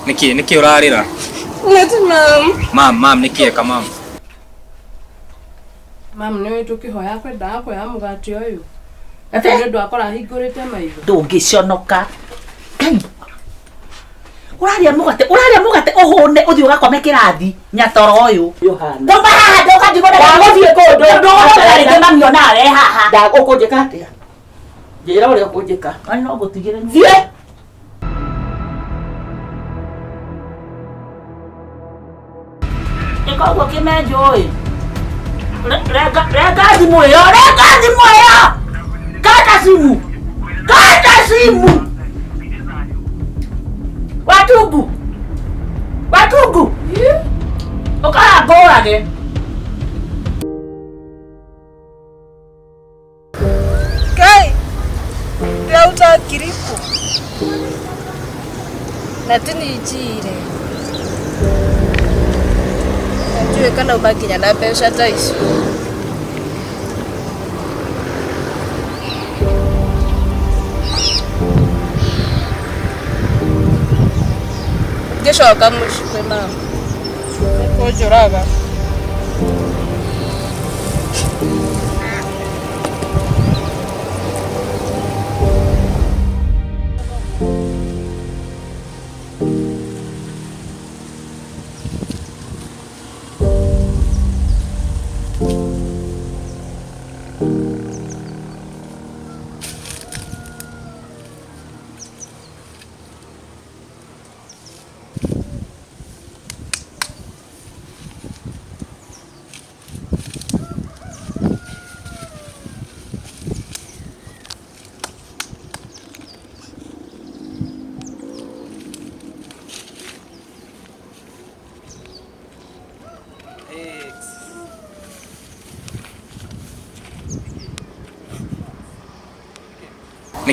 Niki urarira? Nati Mam niki eka mam. Mam niwe tukihoya kwenda kwa mugati uyu. Ate ndo akora hingurite maitho. Ndungiconoka. Kai. Uraria mugate uhune uthi ugakome kirathi nyatoro uyu. Yohana. Toma haha ndoka ndigona guthie kundu. Ndoka ringi mamio nawe haha. Ndagukunjika atia? Njira uria kunjika. Ani no gutigire. Thie. Eko kimenjoi. Rega simu yo. Kata simu. Watugu. Okara gorage. Kai. Rauta kiriku. Natini ijire. Najue kana ubakinya na mbeca ta icio. Ngishoka mushikwe mama. Kujuraga.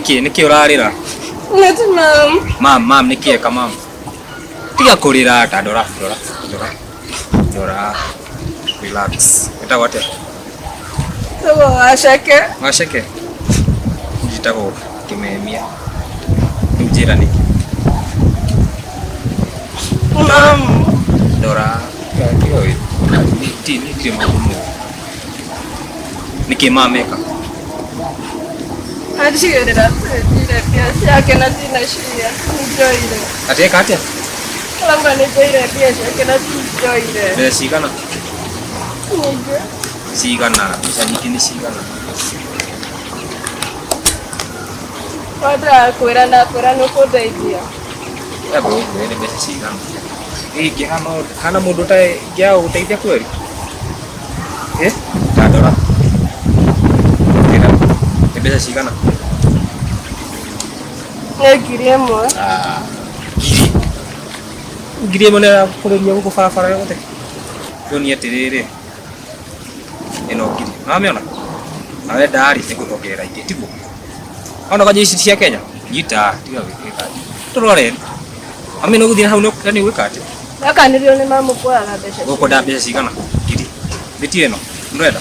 Niki urarira? Nati Mam niki eka mam. Tiga kurira ta dora. Relax. Eta wate? Sawa Washake. Jitago kimemia. Njira niki. Mam. Dora. Kiyo. Niki magumu. Niki mam eka. Ajirira. Pia yake na tina shia. Enjoy. Ateka atia? Kama ni joire pia yake na enjoy. Be sigana. Sigana. Bisa nyikini sigana. Pada kurana koda idia. Ya bro, ini bisa sigana. Kana mundu ta ya uteithia kweli? Tadora. Bisa sigana. Negirie mo. Girie mo na kureria guko farafara yote. Yoni atiriri. Eno giri. Namiona. Nawe dari tekutokera ititibu. Ona kwa jeshi cia Kenya. Nyita tiga wikika. Turore. Amino guthina hau no kani wikate. Akanirio ni mamu kwa na besha. Guko da besha sigana. Giri. Biti eno. Ndreda.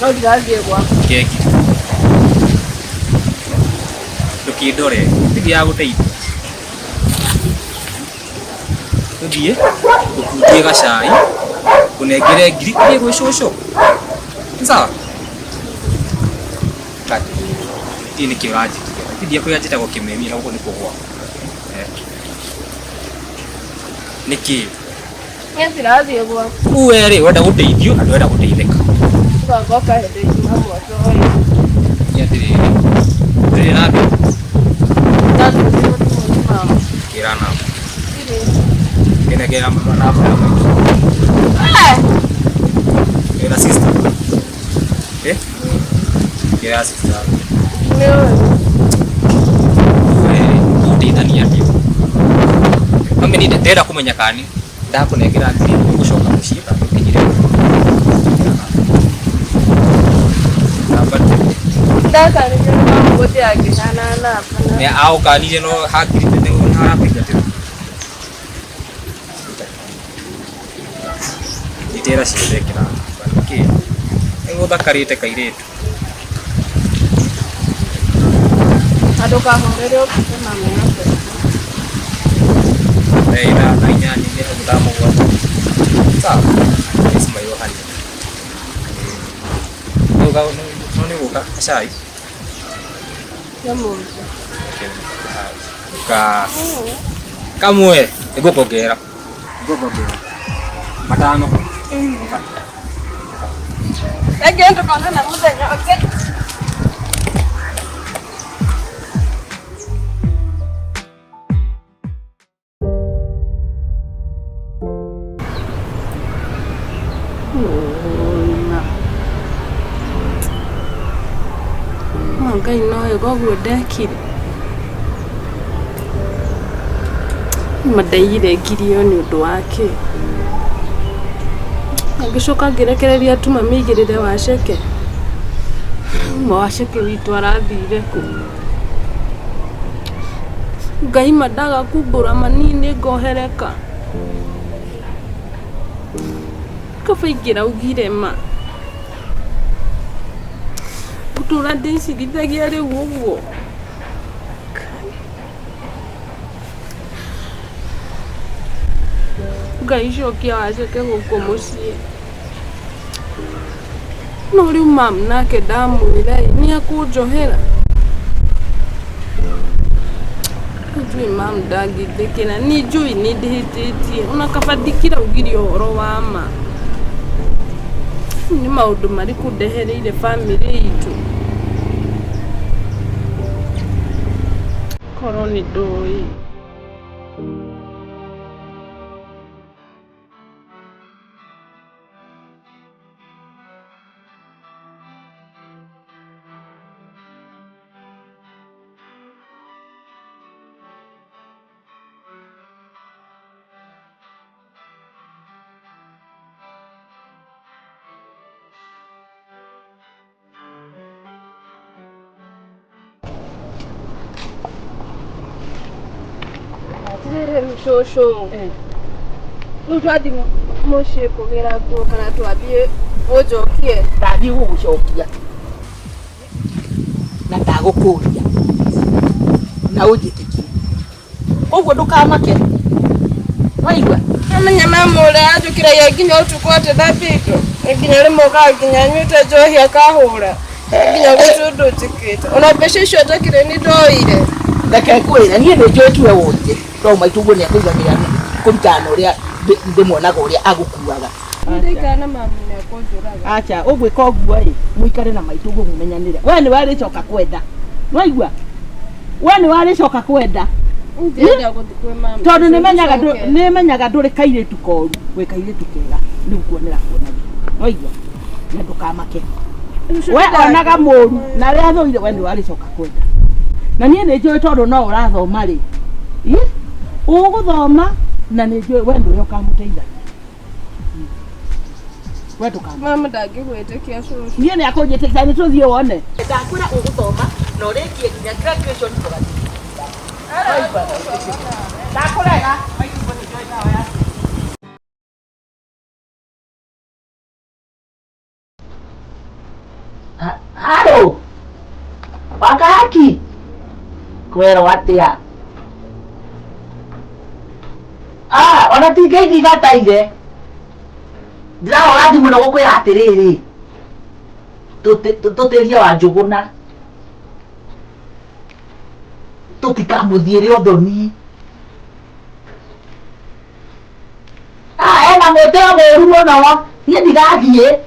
No digagie kwa. Keki. Tukidore. Tigi ya guteithia. Tuthie. Ukutie gacai. Kunengere ngiri kuri gwicoco. Sawa. Kati. Ini kiraji. Tidia ko yajita ko kimemi na uko niko kwa. Niki. Ngi razi kwa. Uwere wenda guteithio na wenda guteitheka. Kwa goka hede mamu atoi. Yatiri. Tiri nabi. Tatu ni mamu. Kirana. Ile. Kena mama. Era sister. Kira sister. Utithania ndio. Mami ni ndera kumenya kani ndakunengera ngiri gucoka muciika tukijire. Ndaka ni mamu bote yake na hapana. Ne au kani no hakiri tete unara pigatira. Itera cirekera. Ki. Ego thakarite kairetu. Adoka hongereo kusema mama. na inyanya igĩrĩ gũtara mũgwanja. Sawa, icima irohania. No nĩ gũka cai. Kamwe ngũkongera. Matano. Agenda kana na muthenya okay. Ngai no goguo ndekire madaire ngirio ni undu wake ngicoka ngirekereria tuma migirire waceke waceke witu arathire ku Ngai madaga kumbura manini ngohereka kafaingira ugire ma Tura ndicirithagia riu uguo Ngai cokia waceke guku mucii no riu mam nake ndamwira ni akunjohera njui mam ndangithikira ni njui ni ndihititie ona kabandikira ugiri uhoro wa ma ni maundu mariku ndehereire family itu koroni ndui Shosho. Nutwadi moshe kugera ko kana twabie ojokie. Ndathi gucokia. Na ndagukuria. Na ujitikie. Uguo ndukamake. Waigua. Amenya mamure ajukira ya ginya utukwate dabito. Ginya rimo ka ginya nyute johi akahura. Ginya gutudu tikete. Ona beshisho atakire ni doire. Ndake kwira nie ni njotue wote. To maitugo ni akuiganira kumtano ria ndimuonaga uria agukuaga. Ndikana mamune akonjuraga. Acha ugwika oguo muikare na maitugo mumenyanire. We ni wari coka kwenda. Waigua. We ni wari coka kwenda. Ndienda guthikwe mama. Tondu ni menyaga nduri kairitu koru. We kairitu kega. Ni kuonera kuonaga. Waigua. Na ndukamake. We onaga moru na ria thoire we ni wari coka kwenda. Na nie ni njoi tondu no urathoma ri. Uguthoma na ni njoi we ndu ukamuteitha. We tukama. Mama ndangigwitikia curu. Nie ni akunjitikia ni tuthie wone. Ndakwira uguthoma na urikie nginya graduation tugathi. Ndakurega maitugo ni njoi dawa yake. Halo. Wakati kwero atia. Ona tingethi gataire. Ndiraho gathi muno gukwira atiriri. Tutiria wa njuguna. Tutikamuthiire uthoni. Ena mweteo moru muno. Nie ndigathie.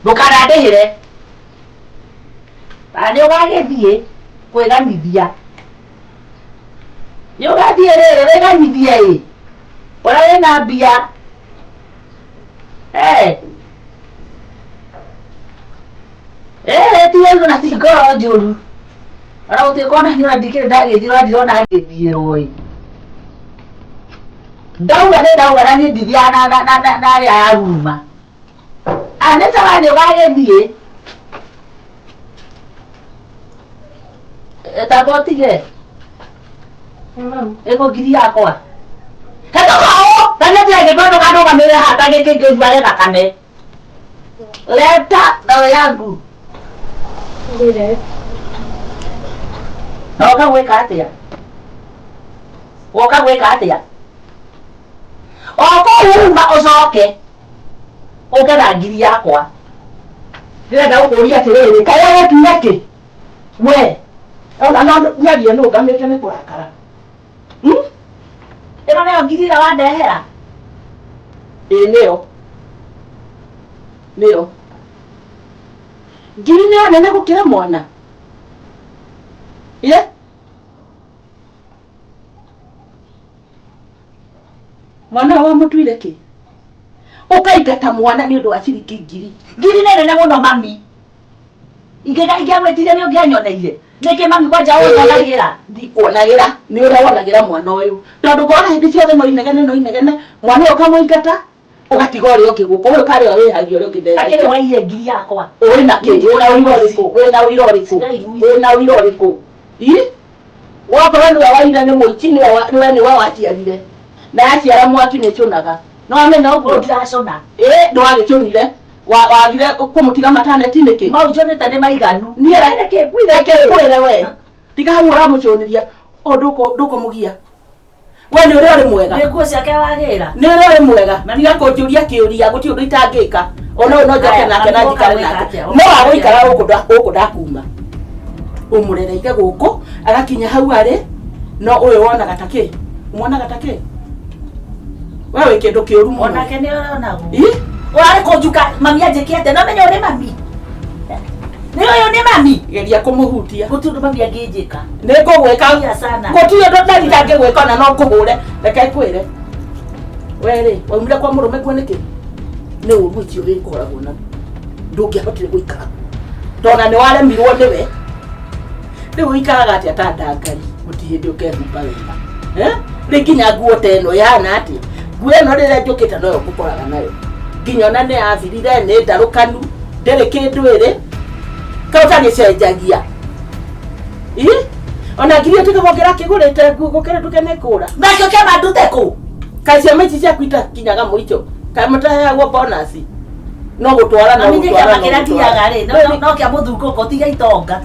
Ndukanandihire. Ani ugagithie kwiganithia. Ni ugathie riri wiganithia ii. Ora wina mbia. Tiyo na tigoro njuru. Ora utikona ni ndikire ndagithira ndirona ngithierwo ii. Ndauga na ni ndithia na ria ya ruma. Aneta wani ugagithie. Tabotige. Eko giri yakwa. Kato kao, kana tia ndono kano kamera hata ngeke ngwale nakane. Leta dawa yangu. Ndire. Woka gweka atia. oko uma ucoke ukera ngiri yakwa ndĩrenda gũkũria atĩrĩrĩ kaya gũtuire kĩ we ona no nyarie nũ ngamĩte nĩ kũrakara ĩno nĩyo ngiri ĩrĩa wandehera nĩyo ngiri nĩyo nene gũkĩra mwana mwana wa mũtuire kĩ ukaingata mwana nĩ ũndũ wa ciringi ngiri nĩ nene mũno mami ingĩgwĩtire nĩ ũngĩanyoneire nĩkĩ mami kwanja ũnagĩra ndikuonagĩra nĩ ũrĩa wonagĩra mwana ũyũ tondũ ngona hĩndĩ ciothe no inegene mwana ũyũ ũkamũingata ũgatiga ũrĩa ũngĩ gũkũ ũyũ karĩ wĩhagia ũrĩa ũngĩ akĩrĩ waiyĩ ngiri yakwa wĩna kĩ wĩna ũira ũrĩkũ wakorwo nĩwe waire nĩ mũici nĩwe waciarire na yaciara mwaki nĩ cũnaga no amenya ũguo ndiracũna ndwagĩcũnire wagire kũmũtiga mataneti-inĩ kĩ maũnjũnĩte nĩ maiganu niĩ kwĩre we tiga hau ũramũcũnĩria ndũkũmũgia we nĩ ũrĩa ũrĩ mwega nĩ nguo ciake wagĩra nĩ ũrĩa ũrĩ mwega na tiga kũnjũria kĩũria gũtirĩ ũndũ itangĩka ona ũyũ no njoke nake na njikare nake no agũikara gũkũ ndakuma ũmũrereire gũkũ agakinya hau arĩ no ũyũ wonaga ta kĩ mwonaga ta kĩ we wĩ kĩndũ kĩũru mũno onake nĩ ũronagwo ũrarĩ kũnjuka mami anjĩkĩte no menya ũrĩ mami nĩ ũyũ nĩ mami geria kũmũhutia gũtirĩ ũndũ mami angĩnjĩka nĩ ngũgwĩka gũtirĩ ũndũ ndarita angĩgwĩka ona no ngũhũre reke kwĩre we-rĩ waumire kwa mũrũme guo nĩkĩ nĩ ũru icio wĩkoragwo na ndũngĩahotire gũikara tona nĩ waremirwo nĩwe rĩu ũikaraga atĩa ta ndangari gũtirĩ hĩndĩ ũkehumba wega rĩ nginya nguo ta ĩno yana atĩa nguo ĩno rĩrĩa njũkĩte noyo ngũkoraga nayo nginya ona nĩ yathirire nĩ ndarũkanu ndĩrĩ kĩndũ ĩrĩ kauta gĩcenjagia ona ngiri ũtigagwongera kĩgũrĩte gũkĩra nduke nĩ kũra nakĩo kĩama ndute kũ kaĩ ciama ici ciaku itakinyaga mũico kaĩ mũtaheagwo bonasi no gũtwara no gũtwara kĩrĩa thiaga rĩ no kĩa mũthungũko tiga itonga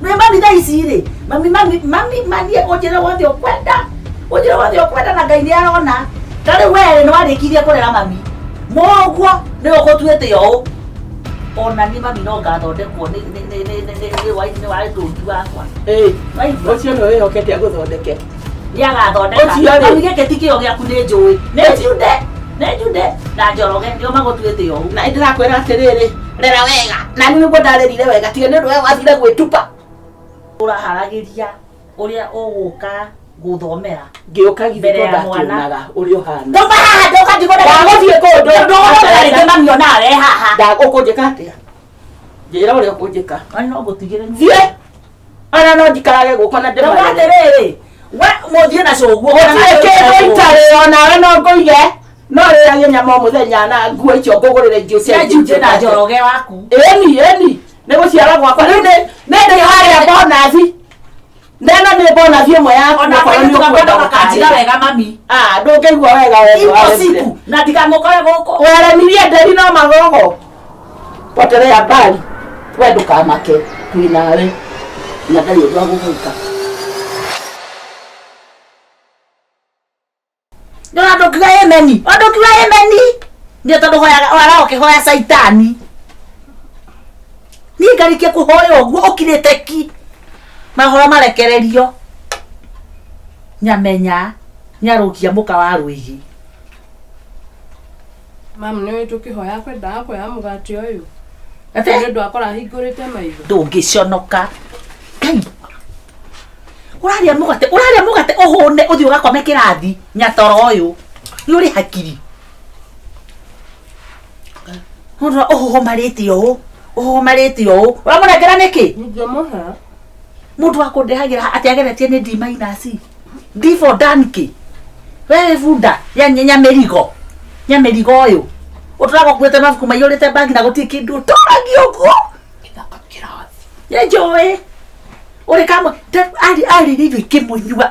nĩ mami thaa ici rĩ mami ũnjĩre wothe ũkwenda na Ngai nĩ arona tarĩ we nĩ warĩkirie kũrera mami mũguo nĩ ũgũtuĩte ũũ ona ni mami no ngathondekwo nĩ warĩ tũngi wakwa ũcio nĩ wĩhokete agũthondeke nĩ agathondeka mami gĩkĩ ti kĩo gĩaku nĩ njũĩ nĩ njude na njoroge nĩo magũtuĩte ũũ na ndĩrakwĩra atĩrĩrĩ rera wega na niĩ nĩguo ndarerire wega tiga nĩ ũndũ we wathire gwĩtupa ũraharagĩria ũrĩa ũgũka gũthomera ngĩũka githĩ ndakĩonaga ũrĩ ũhana ndũma haha ndũka ndigũthiĩ kũndũ ndũgũthiĩ mami onawe haha ndagũkũnjĩka atĩa njĩra ũrĩa ũkũnjĩka ani no ngũtigĩre thiĩ ona no njikarage gũkũ na ndĩmarere atĩrĩrĩ we mũthiĩ na cũguo gũtirĩ kĩndũ itarĩ onawe no ngũige no rĩrage nyama o mũthenya na nguo icio ngũgũrĩre ingĩ ũcenjie na njoroge waku ĩni nĩ gũciara gwakwa rĩu nĩ ndĩ harĩa bonathi nena nĩ bonathi ĩmwe yaku ona kwenda gakanjira wega mami ndũngĩigua wega impossible na ndikamũkore gũkũ weremirie nderi no magogo potelea mbali we ndũkamake twĩnawe na ndarĩ ũndũ wa gũgwĩka ndona ndũkiuga emeni nĩ tondũ wara ũkĩhoya caitani niĩ ngarikie kũhoya ũguo ũkirĩte ki mahoro marekererio nyamenya nyarũkia mũka wa rũigi mami nĩ tũkĩhoya kwendaga kuoya mũgate ũyũ nĩ ũndũ akora hingũrĩte maitho ndũngĩconoka Ngai ũrarĩa mũgate ũhũne ũthiĩ ũgakome kĩrathi nyatoro ũyũ nĩ ũrĩ hakiri mũndũ ũhũmarĩte ũũ ũramũnengera nĩkĩ ingĩmũhe mũndũ akũndehagĩra atĩ ageretie nĩ D minus D for Danke wewe bunda ya nyamĩrigo ũyũ ũtũraga ũkuĩte mabuku maiyũrĩte bangi na gũtirĩ kĩndũ ũtũragio ũguo gĩthaka kĩrathi nĩnjũĩ ũrĩ kamwe arĩrĩirio ikĩmũnyua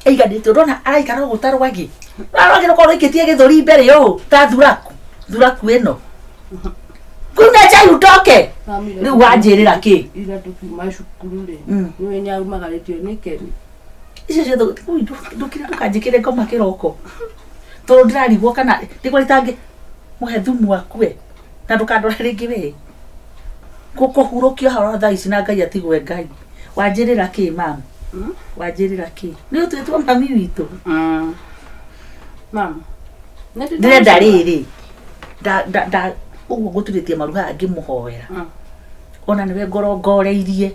aiganĩte ũrona araikara ũguo tarwagi arwagi rũkorwo rũikĩtie gĩthũri mbere ũũ ta thuraku ĩno kuna chai utoke rĩu wanjĩrĩra kĩ ira tukiuma cukuru rĩ nĩwe nĩaumagarĩtio nĩ Kemi icio ciothe ndũkire ndũkanjĩkĩre ngoma kĩroko to ndirarigwo kana ndiko ritange muhe thumu akue na ndukandora ringi we kukuhurukio haro thaa ici na Ngai atigwe Ngai wanjirira ki mama wanjirira ki ni utwetwo mami witu mama ndirenda riri da uguo guturitie maruha ngimuhoera ona niwe ngorongoreirie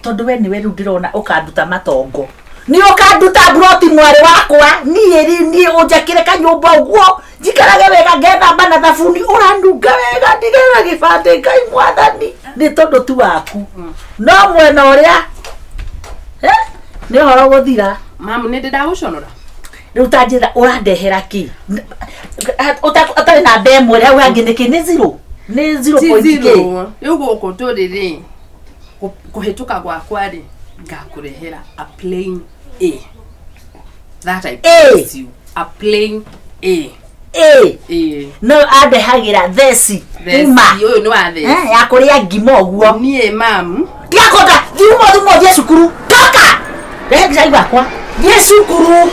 tondu we niwe ru ndirona ukanduta matongo ni ukanduta broti mwari wakwa ni unjakire kanyumba uguo jikarage wega ngetha bana thabuni urandunga wega ndigera gibande Ngai mwathani ni tondu tu waku no mwena uria ni horo guthira mama ni ndaguconora riu tanjira urandehera ki utari na ndemwe riu hangi niki ni 0 ni 0.0 riu guku turiri kuhituka gwakwa ri ngakurehera a plain A that I promise you a plain A no andehagira theci uma uyu ni wa theci ya kuria ngima uguo nie mam ndiakota thiumo thie cukuru toka rega igakwa thie cukuru